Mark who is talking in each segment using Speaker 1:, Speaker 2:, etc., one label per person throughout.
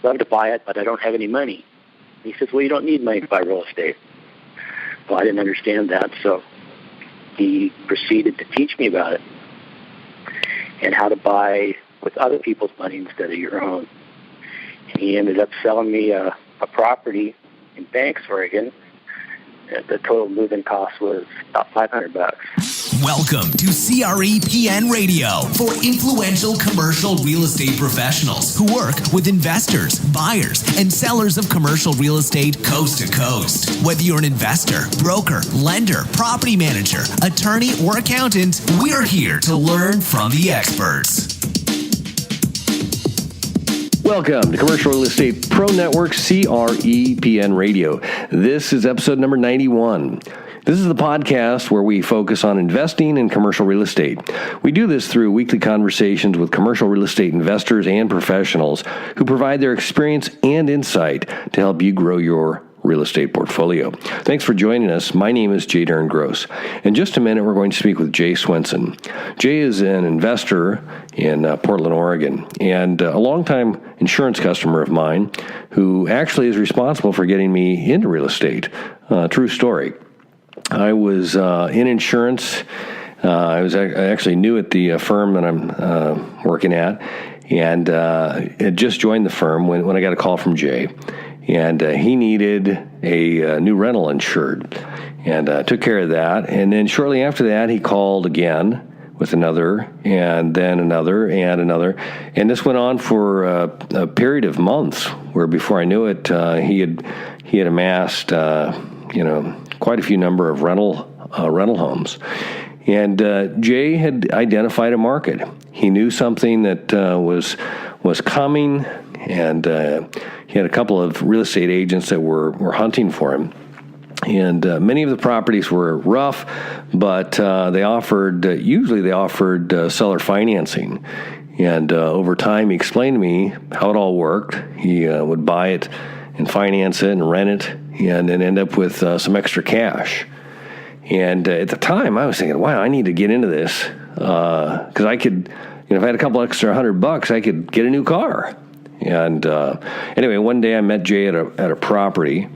Speaker 1: love to buy it, but I don't have any money. He says, well, you don't need money to buy real estate. Well, I didn't understand that, so he proceeded to teach me about it and how to buy with other people's money instead of your own. And he ended up selling me a property in Banks, Oregon. The total move-in cost was about $500.
Speaker 2: Welcome to CREPN Radio for influential commercial real estate professionals who work with investors, buyers, and sellers of commercial real estate coast to coast. Whether you're an investor, broker, lender, property manager, attorney, or accountant, we're here to learn from the experts.
Speaker 3: Welcome to Commercial Real Estate Pro Network, CREPN Radio. This is episode number 91. This is the podcast where we focus on investing in commercial real estate. We do this through weekly conversations with commercial real estate investors and professionals who provide their experience and insight to help you grow your real estate portfolio. Thanks for joining us. My name is Jay Darren Gross. In just a minute, we're going to speak with Jay Swensen. Jay is an investor in Portland, Oregon, and a longtime insurance customer of mine who actually is responsible for getting me into real estate. True story. I was in insurance. I actually new at the firm that I'm working at, and had just joined the firm when I got a call from Jay. And he needed a new rental insured, and took care of that. And then shortly after that, he called again with another, and then another, and another. And this went on for a period of months, where before I knew it, he had amassed, quite a few number of rental homes. And Jay had identified a market. He knew something that was coming, and he had a couple of real estate agents that were hunting for him. And many of the properties were rough, but they offered seller financing. And over time, he explained to me how it all worked. He would buy it and finance it and rent it, and then end up with some extra cash. And at the time, I was thinking, wow, I need to get into this, because I could, if I had a couple extra $100, I could get a new car. And anyway, one day I met Jay at a property,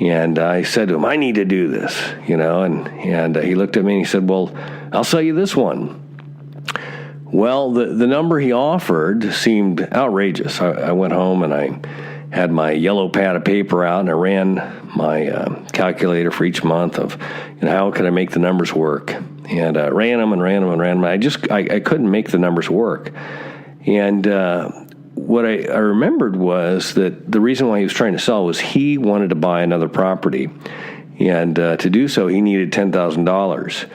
Speaker 3: and I said to him, I need to do this, and he looked at me and he said, well, I'll sell you this one. Well, the number he offered seemed outrageous. I went home and I had my yellow pad of paper out, and I ran my calculator for each month of how could I make the numbers work. And ran them. I couldn't make the numbers work. And what I remembered was that the reason why he was trying to sell was he wanted to buy another property. And to do so, he needed $10,000.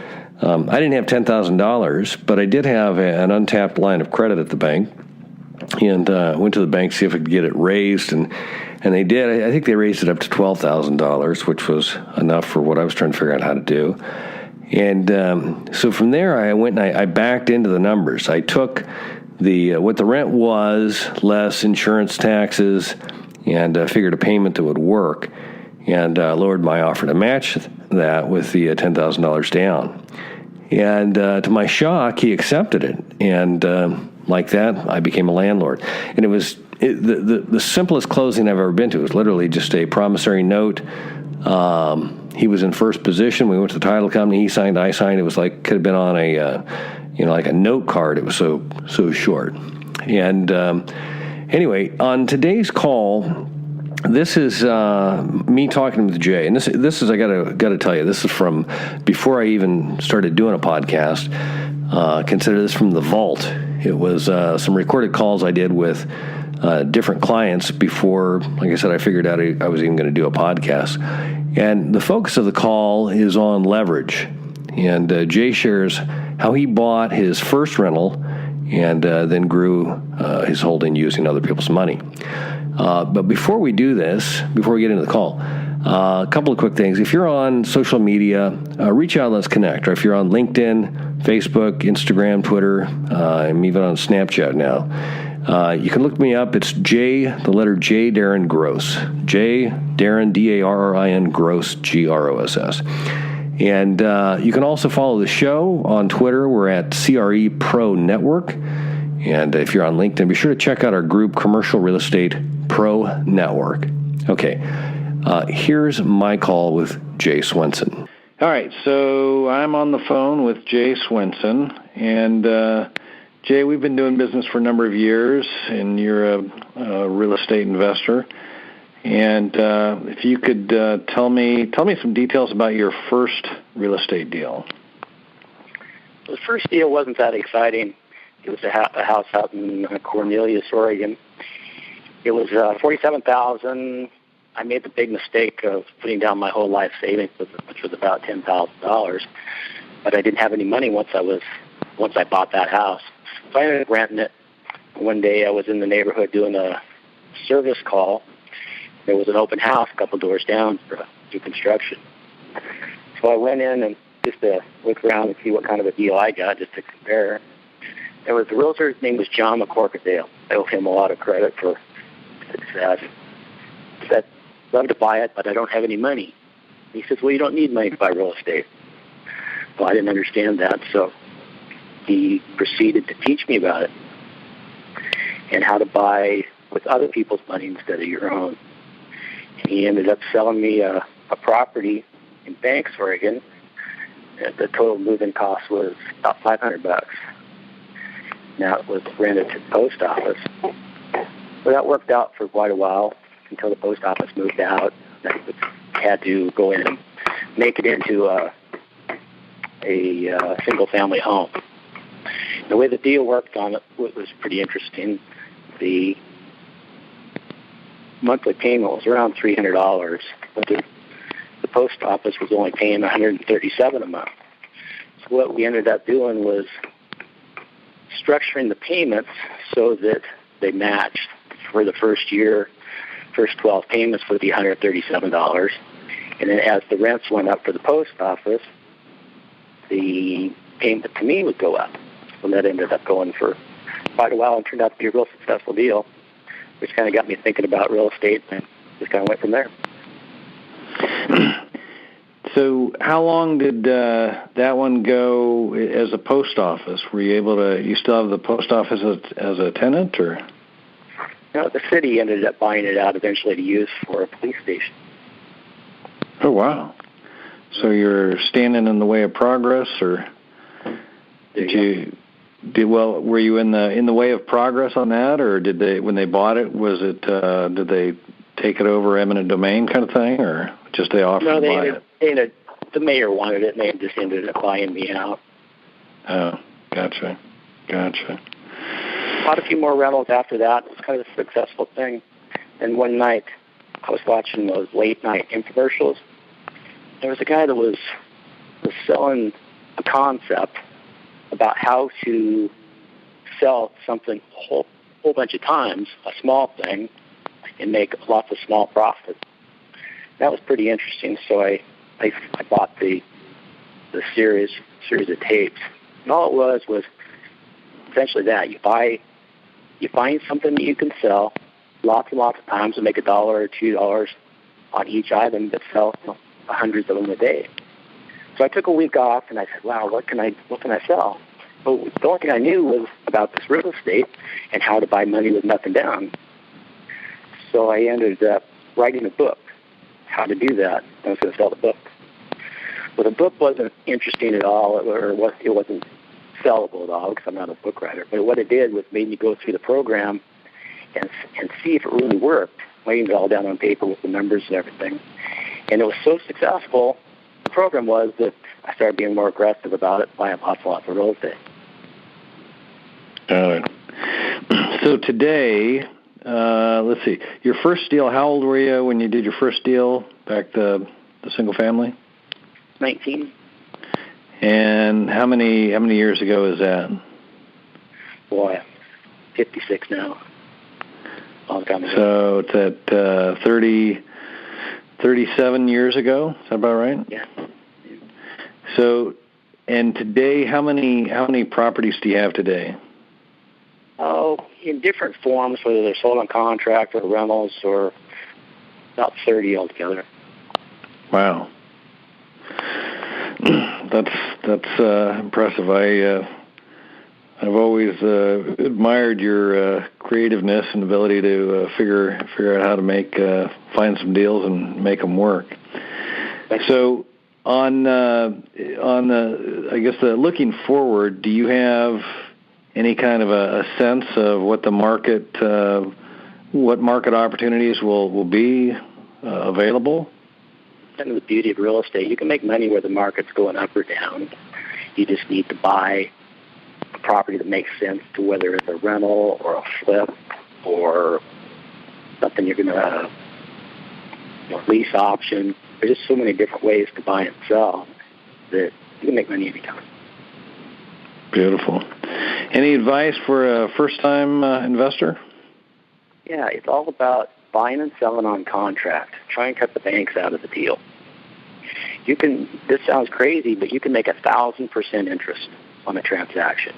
Speaker 3: I didn't have $10,000, but I did have an untapped line of credit at the bank. And went to the bank to see if I could get it raised, and they did. I think they raised it up to $12,000, which was enough for what I was trying to figure out how to do. And so from there, I went and I backed into the numbers. I took what the rent was, less insurance taxes, and figured a payment that would work, and lowered my offer to match that with the $10,000 down. And to my shock, he accepted it, and like that, I became a landlord. And it was the simplest closing I've ever been to. It was literally just a promissory note. He was in first position. We went to the title company. He signed, I signed. It was like, could have been on like a note card. It was so short. And anyway, on today's call, this is me talking with Jay. And this is I gotta tell you, this is from before I even started doing a podcast. Consider this from the vault. It was some recorded calls I did with different clients before, like I said, I figured out I was even going to do a podcast. And the focus of the call is on leverage. And Jay shares how he bought his first rental and then grew his holding using other people's money. But before we do this, before we get into the call, a couple of quick things. If you're on social media, reach out, let's connect. Or if you're on LinkedIn, Facebook, Instagram, Twitter, I'm even on Snapchat now. You can look me up. It's the letter J, Darren Gross. J, Darren, D-A-R-R-I-N, Gross, G-R-O-S-S. And you can also follow the show on Twitter. We're at CRE Pro Network. And if you're on LinkedIn, be sure to check out our group, Commercial Real Estate Pro Network. Okay, here's my call with Jay Swensen. All right, so I'm on the phone with Jay Swensen, and Jay, we've been doing business for a number of years, and you're a real estate investor. And if you could tell me some details about your first real estate deal.
Speaker 1: The first deal wasn't that exciting. It was a house out in Cornelius, Oregon. It was $47,000. I made the big mistake of putting down my whole life savings, which was about $10,000. But I didn't have any money once I bought that house. So I ended up renting it. One day I was in the neighborhood doing a service call. There was an open house a couple doors down for new construction. So I went in and just to look around and see what kind of a deal I got, just to compare. There was the realtor. His name was John McCorkadale. I owe him a lot of credit for success. He said, love to buy it, but I don't have any money. He says, well, you don't need money to buy real estate. Well, I didn't understand that, so he proceeded to teach me about it and how to buy with other people's money instead of your own. And he ended up selling me a property in Banks, Oregon. The total move-in cost was about $500. Now it was rented to the post office. So that worked out for quite a while until the post office moved out. I had to go in and make it into a single-family home. The way the deal worked on it was pretty interesting. The monthly payment was around $300, but the post office was only paying $137 a month. So what we ended up doing was structuring the payments so that they matched. For the first year, first 12 payments would be $137. And then as the rents went up for the post office, the payment to me would go up. So that ended up going for quite a while and turned out to be a real successful deal, which kind of got me thinking about real estate and just kind of went from there.
Speaker 3: So how long did that one go as a post office? Were you able to, you still have the post office as a tenant, or?
Speaker 1: No, the city ended up buying it out eventually to use for a police station.
Speaker 3: Oh, wow. So you're standing in the way of progress, or were you in the way of progress on that, or did they, when they bought it, was it, did they take it over eminent domain kind of thing, or just they offered to buy it? The mayor wanted it, and they just ended up buying me out. Oh, gotcha.
Speaker 1: Bought a few more rentals after that. It was kind of a successful thing. And one night, I was watching those late-night infomercials. There was a guy that was selling a concept about how to sell something a whole bunch of times, a small thing, and make lots of small profits. That was pretty interesting. So I bought the series of tapes. And all it was essentially that. You find something that you can sell lots and lots of times and make $1 or $2 on each item, but sell hundreds of them a day. So I took a week off and I said, wow, what can I sell? Well, the only thing I knew was about this real estate and how to buy money with nothing down. So I ended up writing a book, how to do that. I was going to sell the book. Well, the book wasn't interesting at all, or it wasn't sellable at all because I'm not a book writer. But what it did was made me go through the program and see if it really worked, laying it all down on paper with the numbers and everything. And it was so successful, the program was, that I started being more aggressive about it, buying lots and lots of real estate. Got it.
Speaker 3: So today, let's see, your first deal, how old were you when you did your first deal, back the single family?
Speaker 1: 19.
Speaker 3: And how many years ago is that?
Speaker 1: Boy, 56 now. Long time ago.
Speaker 3: So it's at 37 years ago. Is that about right?
Speaker 1: Yeah.
Speaker 3: So, and today, how many properties do you have today?
Speaker 1: Oh, in different forms, whether they're sold on contract or rentals, or about 30 altogether.
Speaker 3: Wow. That's impressive. I've always admired your creativeness and ability to figure out how to find some deals and make them work. So, on the I guess looking forward, do you have any kind of a sense of what the market opportunities will be available?
Speaker 1: Kind of the beauty of real estate, you can make money where the market's going up or down. You just need to buy a property that makes sense to whether it's a rental or a flip or something you're going to lease option. There's just so many different ways to buy and sell that you can make money anytime.
Speaker 3: Beautiful. Any advice for a first-time investor?
Speaker 1: Yeah, it's all about buying and selling on contract. Try and cut the banks out of the deal. This sounds crazy, but you can make 1,000% interest on a transaction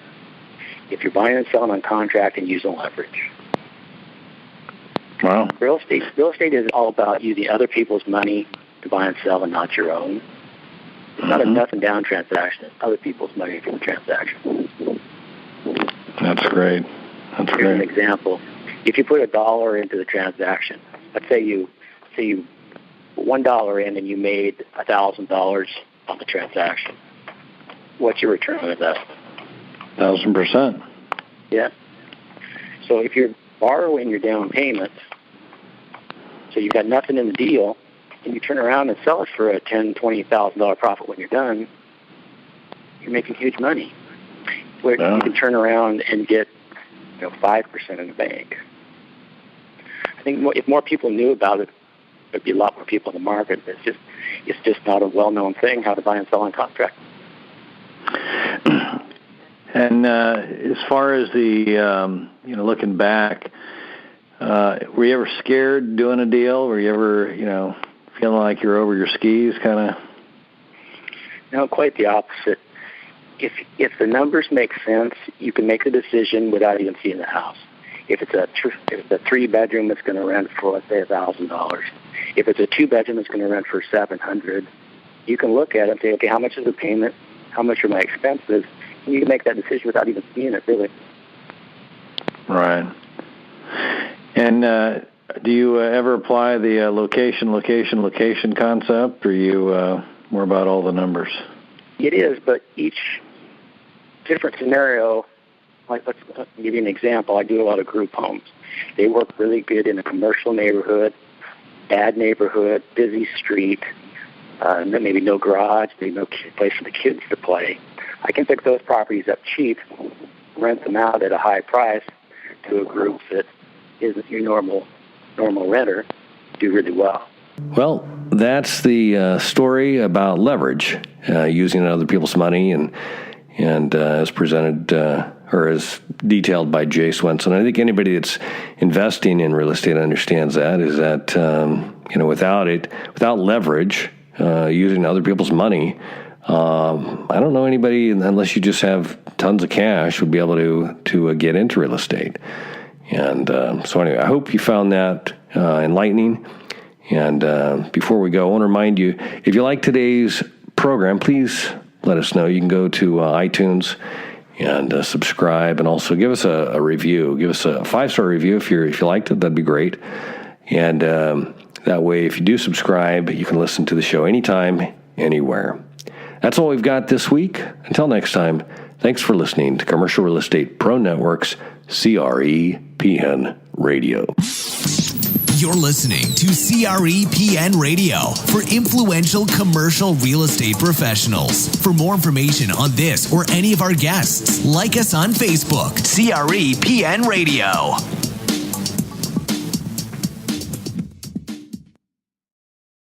Speaker 1: if you're buying and selling on contract and using leverage.
Speaker 3: Wow.
Speaker 1: Real estate is all about using other people's money to buy and sell and not your own. It's not a nothing down transaction. It's other people's money for the transaction.
Speaker 3: That's great.
Speaker 1: Here's an example. If you put $1 into the transaction, let's say you put $1 in and you made $1,000 on the transaction. What's your return on that?
Speaker 3: 1,000%.
Speaker 1: Yeah. So if you're borrowing your down payment, so you've got nothing in the deal, and you turn around and sell it for a $10,000, $20,000 profit when you're done, you're making huge money. Where you can turn around and get 5% in the bank. I think if more people knew about it, there'd be a lot more people in the market. It's just not a well-known thing how to buy and sell on contract.
Speaker 3: And as far as the looking back, were you ever scared doing a deal? Were you ever feeling like you're over your skis, kind of?
Speaker 1: No, quite the opposite. If the numbers make sense, you can make a decision without even seeing the house. If it's a 3-bedroom that's going to rent for, let's say, $1,000, if it's a 2-bedroom that's going to rent for $700, you can look at it and say, okay, how much is the payment? How much are my expenses? And you can make that decision without even seeing it, really.
Speaker 3: Right. And do you ever apply the location concept, or are you more about all the numbers?
Speaker 1: It is, but each different scenario, like let's give you an example. I do a lot of group homes. They work really good in a commercial neighborhood, bad neighborhood, busy street, maybe no garage, maybe no place for the kids to play. I can pick those properties up cheap, rent them out at a high price to a group that isn't your normal renter, do really well.
Speaker 3: Well, that's the story about leverage, using other people's money, and as presented or as detailed by Jay Swensen. I think anybody that's investing in real estate understands that. Is that without leverage, using other people's money, I don't know anybody, unless you just have tons of cash, would be able to get into real estate. And so anyway, I hope you found that enlightening. And before we go, I want to remind you, if you like today's program, please let us know. You can go to iTunes and subscribe, and also give us a review. Give us a 5-star review if you liked it. That'd be great. And that way, if you do subscribe, you can listen to the show anytime, anywhere. That's all we've got this week. Until next time, thanks for listening to Commercial Real Estate Pro Network's CREPN Radio.
Speaker 2: You're listening to CREPN Radio for influential commercial real estate professionals. For more information on this or any of our guests, like us on Facebook, CREPN Radio.